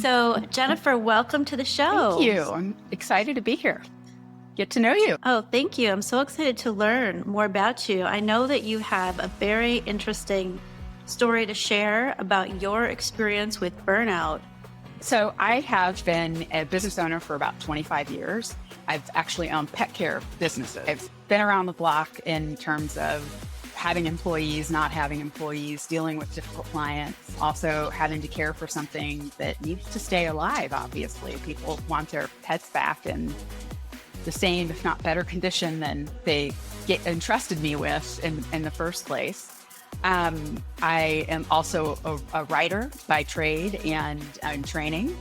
So, Jennifer, welcome to the Thank show. you. I'm excited to be here. Get to know you. Oh, thank you. I'm so excited to learn more about you. I know that you have a very interesting story to share about your experience with burnout. So, I have been a business owner for about 25 years. I've actually owned pet care businesses. I've been around the block in terms of having employees, not having employees, dealing with difficult clients, also having to care for something that needs to stay alive, obviously. People want their pets back in the same, if not better condition than they entrusted me with in the first place. I am also a writer by trade and in training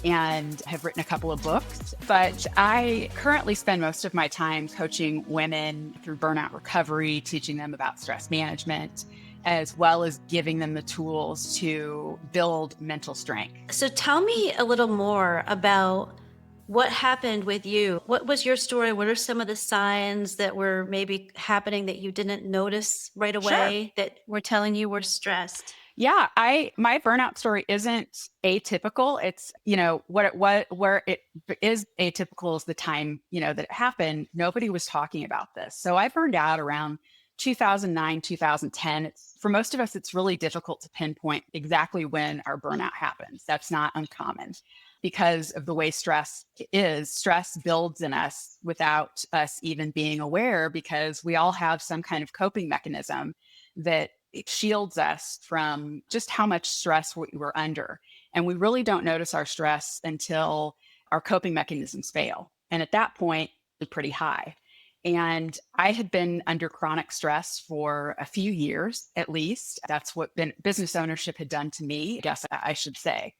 and have written a couple of books, but I currently spend most of my time coaching women through burnout recovery, teaching them about stress management, as well as giving them the tools to build mental strength. So, tell me a little more about what happened with you. What was your story? What are some of the signs that were maybe happening that you didn't notice right Sure. away that were telling you were stressed? Yeah, my burnout story isn't atypical. It's, what where it is atypical is the time, that it happened. Nobody was talking about this. So I burned out around 2009, 2010. It's for most of us, it's really difficult to pinpoint exactly when our burnout happens. That's not uncommon because of the way stress is. Stress builds in us without us even being aware because we all have some kind of coping mechanism that it shields us from just how much stress we're under. And we really don't notice our stress until our coping mechanisms fail. And at that point, it's pretty high. And I had been under chronic stress for a few years, at least. That's what business ownership had done to me, I guess I should say.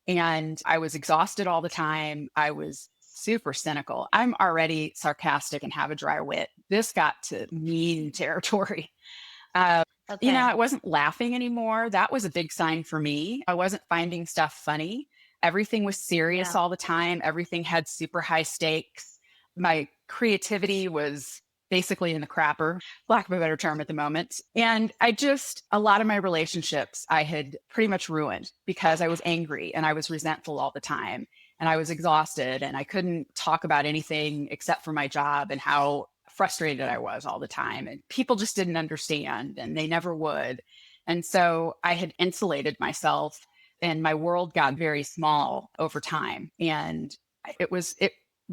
And I was exhausted all the time. I was super cynical. I'm already sarcastic and have a dry wit. This got to mean territory. Uh, Okay. I wasn't laughing anymore. That was a big sign for me. I wasn't finding stuff funny. Everything was serious Yeah. all the time. Everything had super high stakes. My creativity was basically in the crapper, lack of a better term at the moment. And a lot of my relationships I had pretty much ruined because I was angry and I was resentful all the time and I was exhausted and I couldn't talk about anything except for my job and how frustrated I was all the time. And people just didn't understand and they never would. And so I had insulated myself and my world got very small over time. And it was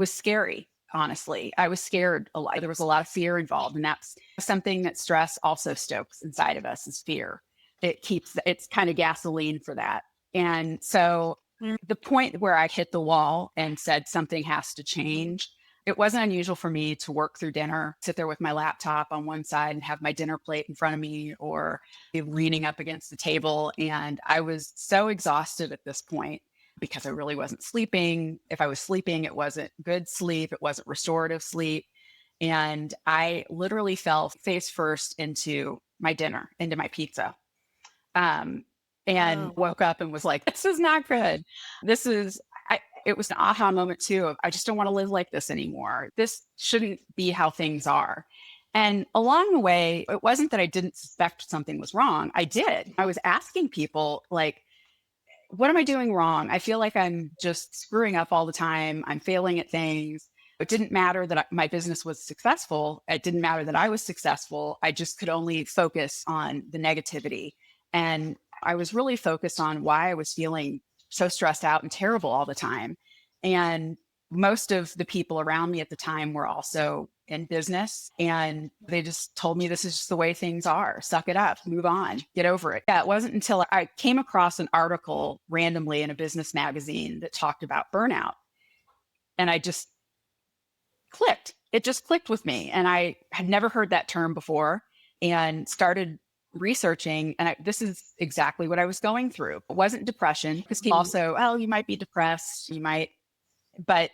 scary, honestly. I was scared a lot. There was a lot of fear involved. And that's something that stress also stokes inside of us is fear. It's kind of gasoline for that. And so Mm. the point where I hit the wall and said something has to change, it wasn't unusual for me to work through dinner, sit there with my laptop on one side and have my dinner plate in front of me or be leaning up against the table. And I was so exhausted at this point because I really wasn't sleeping. If I was sleeping, it wasn't good sleep, it wasn't restorative sleep. And I literally fell face first into my dinner, into my pizza. Um, and Oh, woke up and was like, this is not good. This is, it was an aha moment too of, I just don't want to live like this anymore. This shouldn't be how things are. And along the way, it wasn't that I didn't suspect something was wrong. I did. I was asking people, like, what am I doing wrong? I feel like I'm just screwing up all the time. I'm failing at things. It didn't matter that my business was successful. It didn't matter that I was successful. I just could only focus on the negativity. And I was really focused on why I was feeling so stressed out and terrible all the time. And most of the people around me at the time were also in business and they just told me this is just the way things are. Suck it up, move on, get over it. Yeah, it wasn't until I came across an article randomly in a business magazine that talked about burnout and I just clicked. It just clicked with me. And I had never heard that term before and started researching. And this is exactly what I was going through. It wasn't depression because people also, oh, you might be depressed, you might, but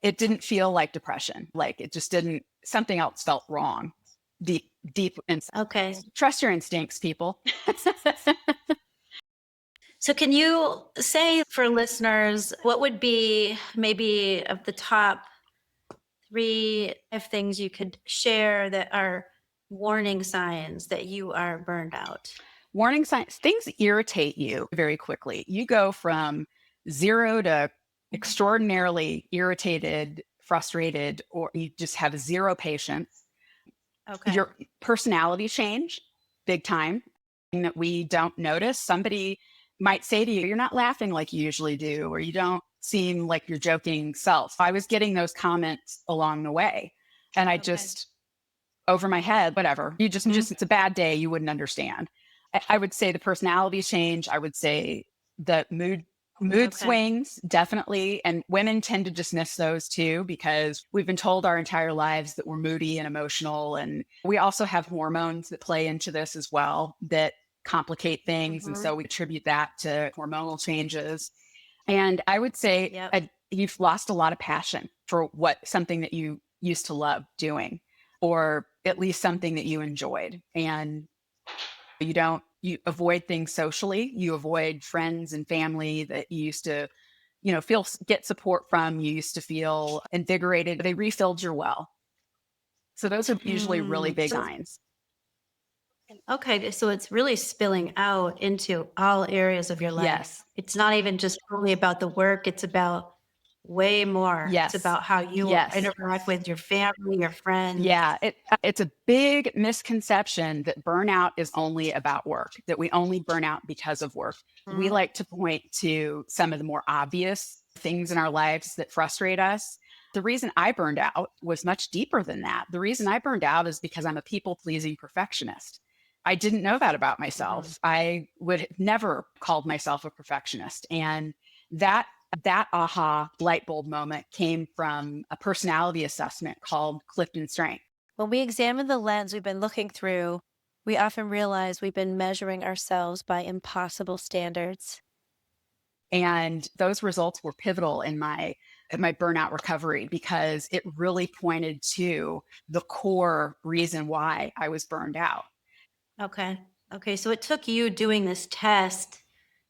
it didn't feel like depression. Like it just didn't, something else felt wrong deep inside. okay. Trust your instincts, people. So, can you say for listeners, what would be maybe of the top three of things you could share that are warning signs that you are burned out? Warning signs, things irritate you very quickly. You go from 0 to extraordinarily irritated, frustrated, or you just have zero patience. Okay. Your personality change big time, thing that we don't notice. Somebody might say to you, "You're not laughing like you usually do," or "You don't seem like your joking self." I was getting those comments along the way, and I Okay. just over my head, whatever. You just it's a bad day. You wouldn't understand. I would say the personality change. I would say the mood Okay. swings, definitely. And women tend to dismiss those too, because we've been told our entire lives that we're moody and emotional. And we also have hormones that play into this as well that complicate things. And Mhm. so we attribute that to hormonal changes. And I would say Yep. you've lost a lot of passion for something that you used to love doing, or at least something that you enjoyed. And you avoid things socially. You avoid friends and family that you used to, get support from. You used to feel invigorated. They refilled your well. So those are usually really big So signs. okay, so it's really spilling out into all areas of your life. Yes. It's not even just only about the work, it's about way more. It's Yes. about how you Yes. interact with your family, your friends. Yeah, it's a big misconception that burnout is only about work, that we only burn out because of work. We Mhm. like to point to some of the more obvious things in our lives that frustrate us. The reason I burned out was much deeper than that. The reason I burned out is because I'm a people pleasing perfectionist. I didn't know that about Mhm. myself. I would have never called myself a perfectionist. And that that aha light bulb moment came from a personality assessment called Clifton Strength. When we examine the lens we've been looking through, we often realize we've been measuring ourselves by impossible standards. And those results were pivotal in my burnout recovery, because it really pointed to the core reason why I was burned out. Okay. Okay, so it took you doing this test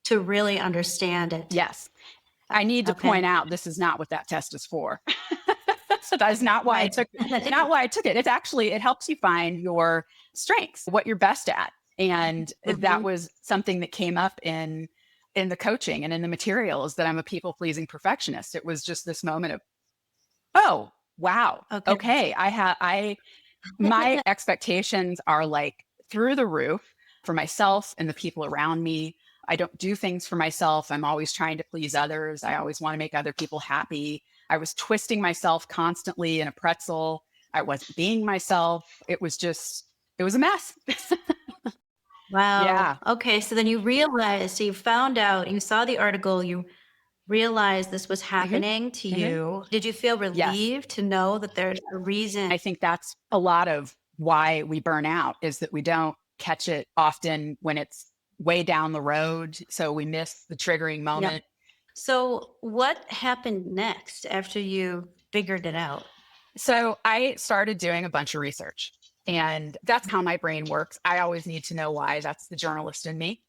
to really understand it. Yes. I need to Okay. point out this is not what that test is for. So that's not why I Right. took not why I took it. It's actually it helps you find your strengths, what you're best at. And that Mhm. was something that came up in the coaching and in the materials, that I'm a people pleasing perfectionist. It was just this moment of, oh, wow. Okay. Okay, I my expectations are like through the roof for myself and the people around me. I don't do things for myself. I'm always trying to please others. I always want to make other people happy. I was twisting myself constantly in a pretzel. I wasn't being myself. It was a mess. Wow. Yeah. Okay, so then you realized, so you found out, you saw the article, you realized this was Hmm. happening to Hmm. you. Did you feel Yes. relieved to know that there's a reason? I think that's a lot of why we burn out, is that we don't catch it often when it's way down the road. So we miss the triggering Yep. moment. So what happened next after you figured it out? So I started doing a bunch of research, and that's how my brain works. I always need to know why. That's the journalist in me.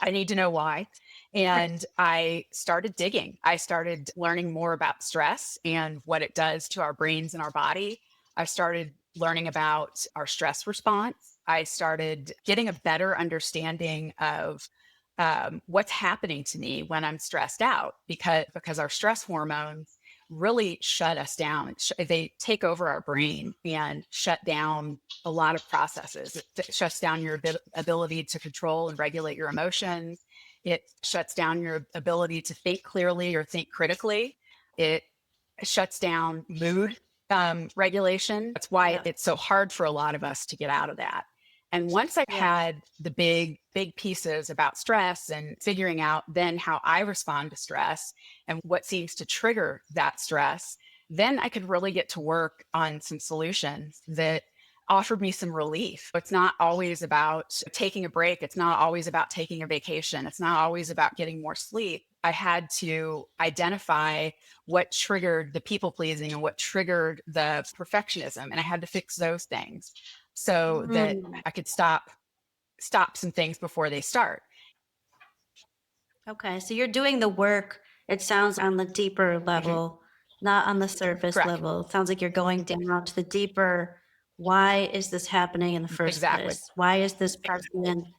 I need to know why. And I started digging. I started learning more about stress and what it does to our brains and our body. I started learning about our stress response. I started getting a better understanding of what's happening to me when I'm stressed out, because our stress hormones really shut us down. They take over our brain and shut down a lot of processes. It shuts down your ability to control and regulate your emotions. It shuts down your ability to think clearly or think critically. It shuts down mood regulation. That's why Yeah. it's so hard for a lot of us to get out of that. And once I Yeah. had the big pieces about stress and figuring out then how I respond to stress and what seems to trigger that stress, then I could really get to work on some solutions that offered me some relief. It's not always about taking a break. It's not always about taking a vacation. It's not always about getting more sleep. I had to identify what triggered the people pleasing and what triggered the perfectionism. And I had to fix those things so that Mm. I could stop some things before they start. Okay, so you're doing the work, it sounds on the deeper Mhm. level, not on the surface Correct. level. It sounds like you're going down to the deeper, why is this happening in the first Exactly. place? Why is this person,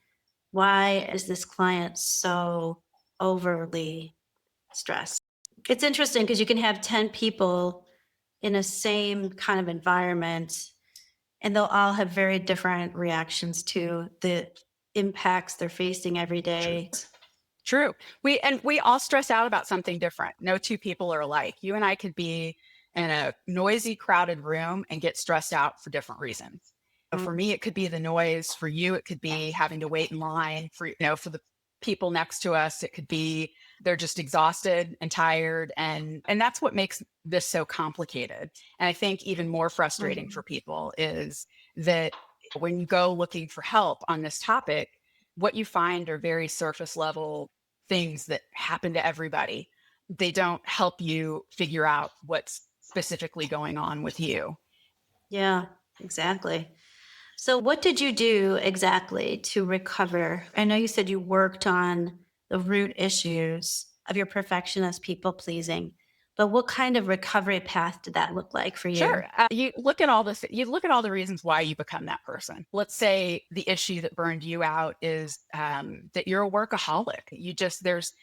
why is this client so overly stress. It's interesting because you can have 10 people in a same kind of environment, and they'll all have very different reactions to the impacts they're facing every day. True. We all stress out about something different. No two people are alike. You and I could be in a noisy, crowded room and get stressed out for different reasons. For me, it could be the noise. For you, it could be having to wait in line. For the people next to us, it could be they're just exhausted and tired. And that's what makes this so complicated. And I think even more frustrating for people is that when you go looking for help on this topic, what you find are very surface level things that happen to everybody. They don't help you figure out what's specifically going on with you. Yeah, exactly. So, what did you do exactly to recover? I know you said you worked on the root issues of your perfectionist people pleasing, but what kind of recovery path did that look like for you? Sure. You look at all this, you look at all the reasons why you become that person. Let's say the issue that burned you out is that you're a workaholic. There's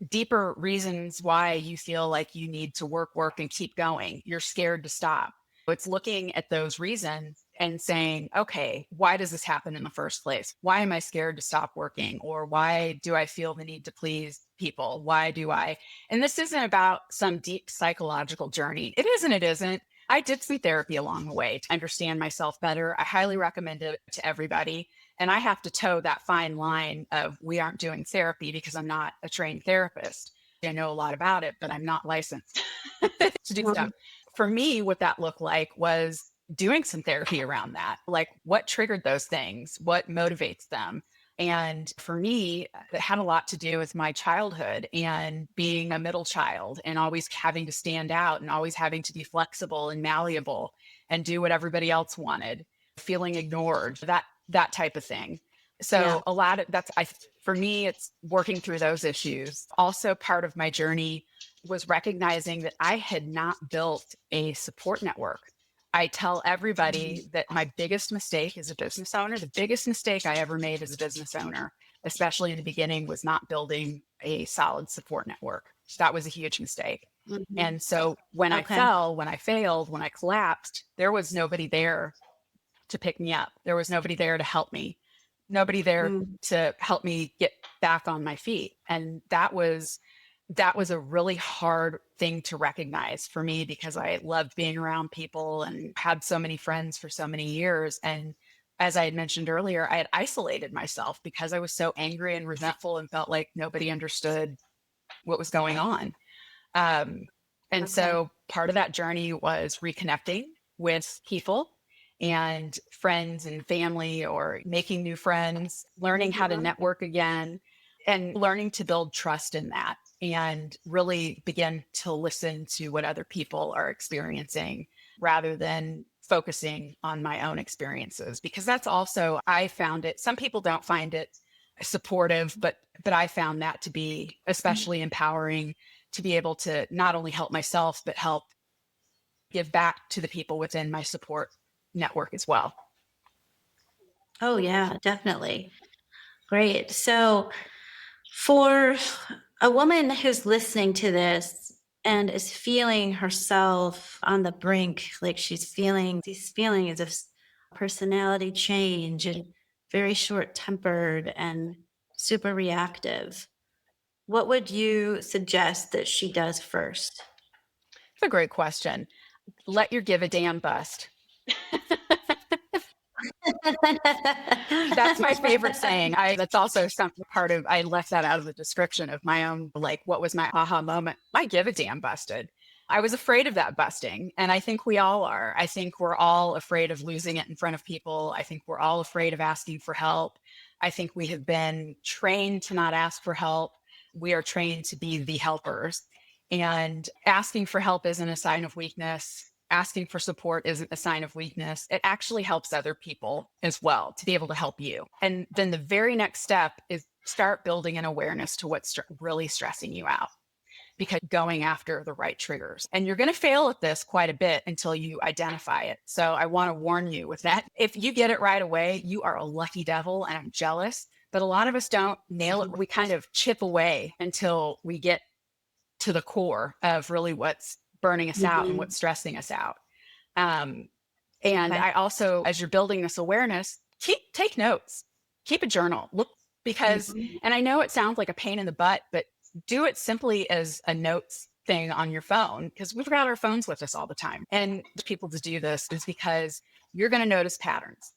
deeper reasons why you feel like you need to work, and keep going. You're scared to stop. It's looking at those reasons and saying, okay, why does this happen in the first place? Why am I scared to stop working? Or why do I feel the need to please people? Why do I? And this isn't about some deep psychological journey. It isn't, it isn't. I did some therapy along the way to understand myself better. I highly recommend it to everybody. And I have to toe that fine line of we aren't doing therapy because I'm not a trained therapist. I know a lot about it, but I'm not licensed to do stuff. For me, what that looked like was doing some therapy around that. Like what triggered those things? What motivates them? And for me, it had a lot to do with my childhood and being a middle child and always having to stand out and always having to be flexible and malleable and do what everybody else wanted, feeling ignored, that type of thing. So Yeah. a lot of for me, it's working through those issues. Also, part of my journey was recognizing that I had not built a support network. I tell everybody that my biggest mistake as a business owner, the biggest mistake I ever made as a business owner, especially in the beginning, was not building a solid support network. That was a huge mistake. Mhm. And so when I Okay. fell, when I failed, when I collapsed, there was nobody there to pick me up. There was nobody there to help me, nobody there to help me get back on my feet. And that was a really hard thing to recognize for me because I loved being around people and had so many friends for so many years. And as I had mentioned earlier, I had isolated myself because I was so angry and resentful and felt like nobody understood what was going on. And so part of that journey was reconnecting with people and friends and family, or making new friends, learning how to network again, and learning to build trust in that and really begin to listen to what other people are experiencing rather than focusing on my own experiences. Because that's also, I found it, some people don't find it supportive, but I found that to be especially empowering, to be able to not only help myself, but help give back to the people within my support network as well. Oh, yeah, definitely. Great. So, for a woman who's listening to this and is feeling herself on the brink, like she's feeling these feelings of personality change and very short tempered and super reactive, what would you suggest that she does first? It's a great question. Let your give a damn bust. That's my favorite saying. That's also some part of, I left that out of the description of my own, like, what was my aha moment? My give a damn busted. I was afraid of that busting. And I think we all are. I think we're all afraid of losing it in front of people. I think we're all afraid of asking for help. I think we have been trained to not ask for help. We are trained to be the helpers. And asking for help isn't a sign of weakness. Asking for support isn't a sign of weakness. It actually helps other people as well to be able to help you. And then the very next step is start building an awareness to what's really stressing you out, because going after the right triggers. And you're going to fail at this quite a bit until you identify it. So I want to warn you with that. If you get it right away, you are a lucky devil, and I'm jealous. But a lot of us don't nail it. We kind of chip away until we get to the core of really what's burning us out and what's stressing us out. And Okay. I also, as you're building this awareness, take notes, keep a journal, look, because, and I know it sounds like a pain in the butt, but do it simply as a notes thing on your phone, because we've got our phones with us all the time. And the people to do this is because you're going to notice patterns.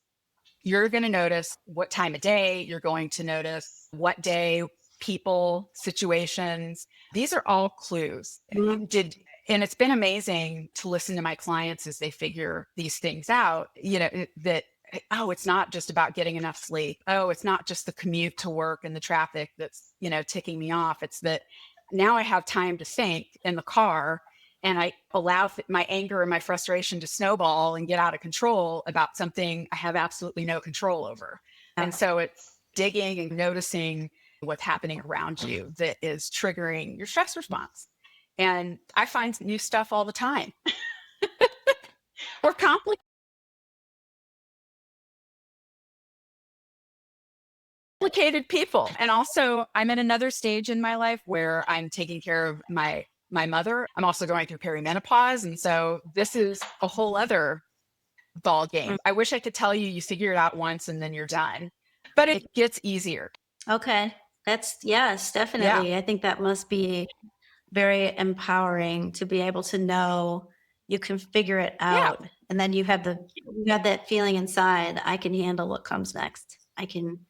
You're going to notice what time of day, you're going to notice what day, people, situations. These are all clues. And it's been amazing to listen to my clients as they figure these things out, that, oh, it's not just about getting enough sleep. Oh, it's not just the commute to work and the traffic that's, ticking me off. It's that now I have time to think in the car, and I allow my anger and my frustration to snowball and get out of control about something I have absolutely no control over. And so it's digging and noticing what's happening around you that is triggering your stress response. And I find new stuff all the time. We're complicated people. And also, I'm at another stage in my life where I'm taking care of my mother. I'm also going through perimenopause. And so this is a whole other ball game. I wish I could tell you, you figure it out once and then you're done, but it gets easier. Okay. Yes, definitely. I think that must be very empowering to be able to know you can figure it out. And then you have that feeling inside, I can handle what comes next. I can,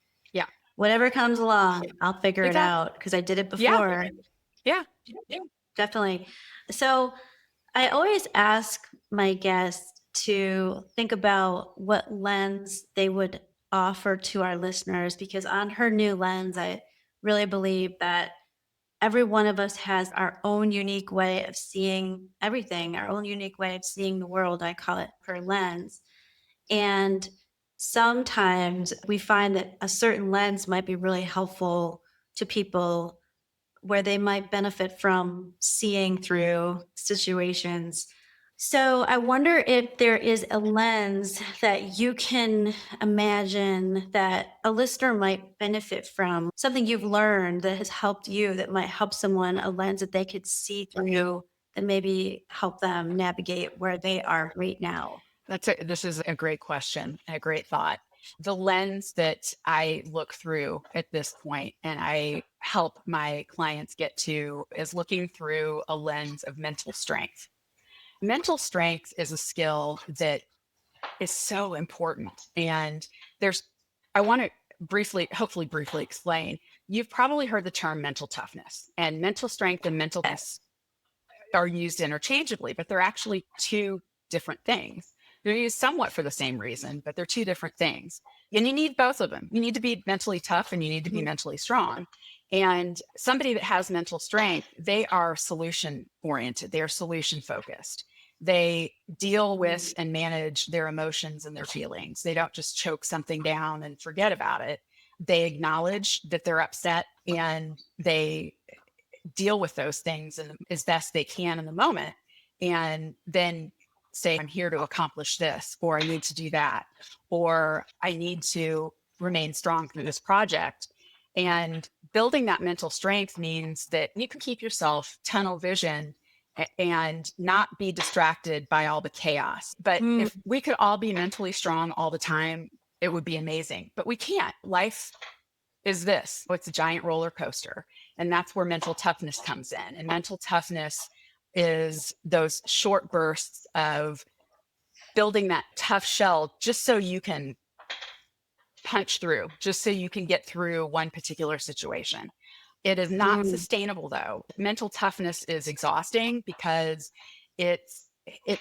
whatever comes along, I'll figure it out because I did it before. Yeah. Definitely. So I always ask my guests to think about what lens they would offer to our listeners, because on her new lens, I really believe that every one of us has our own unique way of seeing everything, our own unique way of seeing the world. I call it her lens. And sometimes we find that a certain lens might be really helpful to people where they might benefit from seeing through situations. So I wonder if there is a lens that you can imagine that a listener might benefit from, something you've learned that has helped you, that might help someone, a lens that they could see through that maybe help them navigate where they are right now. This is a great question, a great thought. The lens that I look through at this point and I help my clients get to is looking through a lens of mental strength. Mental strength is a skill that is so important. And I want to hopefully briefly explain. You've probably heard the term mental toughness, and mental strength and mental toughness are used interchangeably, but they're actually two different things. They're used somewhat for the same reason, but they're two different things. And you need both of them. You need to be mentally tough and you need to be mentally strong. And somebody that has mental strength, they are solution oriented. They are solution focused. They deal with and manage their emotions and their feelings. They don't just choke something down and forget about it. They acknowledge that they're upset and they deal with those things as best they can in the moment. And then say, I'm here to accomplish this, or I need to do that, or I need to remain strong through this project. And building that mental strength means that you can keep yourself tunnel vision and not be distracted by all the chaos. But if we could all be mentally strong all the time, it would be amazing. But we can't. Life is this. It's a giant roller coaster. And that's where mental toughness comes in. And mental toughness is those short bursts of building that tough shell just so you can punch through, just so you can get through one particular situation. It is not sustainable, though. Mental toughness is exhausting because it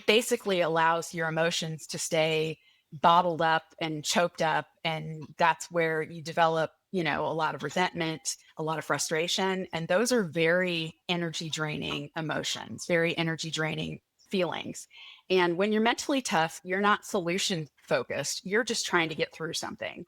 basically allows your emotions to stay bottled up and choked up. And that's where you develop, a lot of resentment, a lot of frustration. And those are very energy draining emotions, very energy draining feelings. And when you're mentally tough, you're not solution focused. You're just trying to get through something.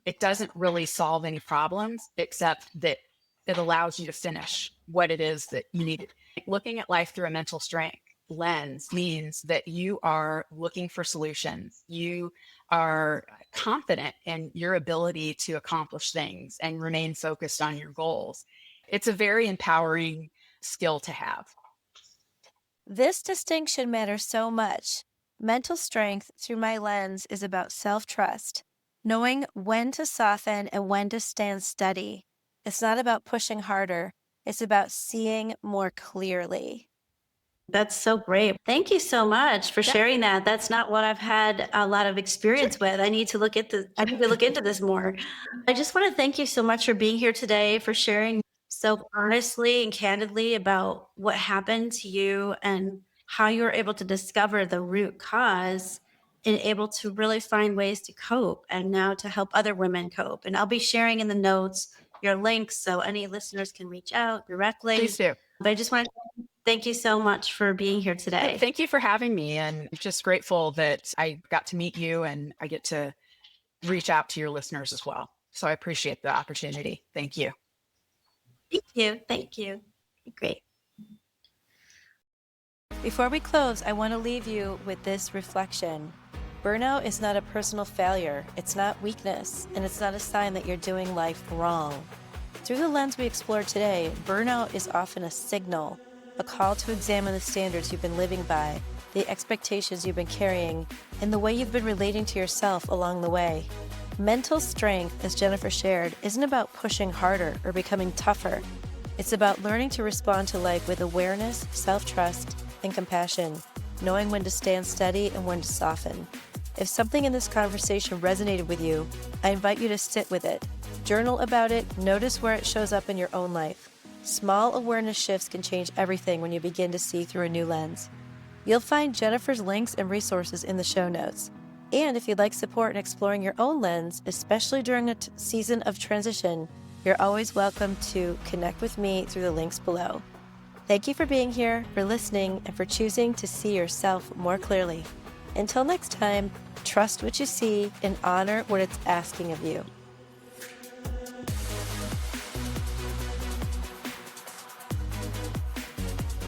It doesn't really solve any problems, except that it allows you to finish what it is that you need. Looking at life through a mental strength lens means that you are looking for solutions. You are confident in your ability to accomplish things and remain focused on your goals. It's a very empowering skill to have. This distinction matters so much. Mental strength through my lens is about self-trust, knowing when to soften and when to stand steady. It's not about pushing harder. It's about seeing more clearly. That's so great. Thank you so much for sharing that. That's not what I've had a lot of experience with. I need to look into this more. I just want to thank you so much for being here today, for sharing so honestly and candidly about what happened to you and how you were able to discover the root cause and able to really find ways to cope and now to help other women cope. And I'll be sharing in the notes your links so any listeners can reach out directly. Please do. But I just want to thank you so much for being here today. Thank you for having me. And I'm just grateful that I got to meet you and I get to reach out to your listeners as well. So I appreciate the opportunity. Thank you. Thank you. Thank you. Great. Before we close, I want to leave you with this reflection. Burnout is not a personal failure, it's not weakness, and it's not a sign that you're doing life wrong. Through the lens we explored today, burnout is often a signal, a call to examine the standards you've been living by, the expectations you've been carrying, and the way you've been relating to yourself along the way. Mental strength, as Jennifer shared, isn't about pushing harder or becoming tougher. It's about learning to respond to life with awareness, self-trust, and compassion, knowing when to stand steady and when to soften. If something in this conversation resonated with you, I invite you to sit with it. Journal about it, notice where it shows up in your own life. Small awareness shifts can change everything when you begin to see through a new lens. You'll find Jennifer's links and resources in the show notes. And if you'd like support in exploring your own lens, especially during a season of transition, you're always welcome to connect with me through the links below. Thank you for being here, for listening, and for choosing to see yourself more clearly. Until next time, trust what you see and honor what it's asking of you.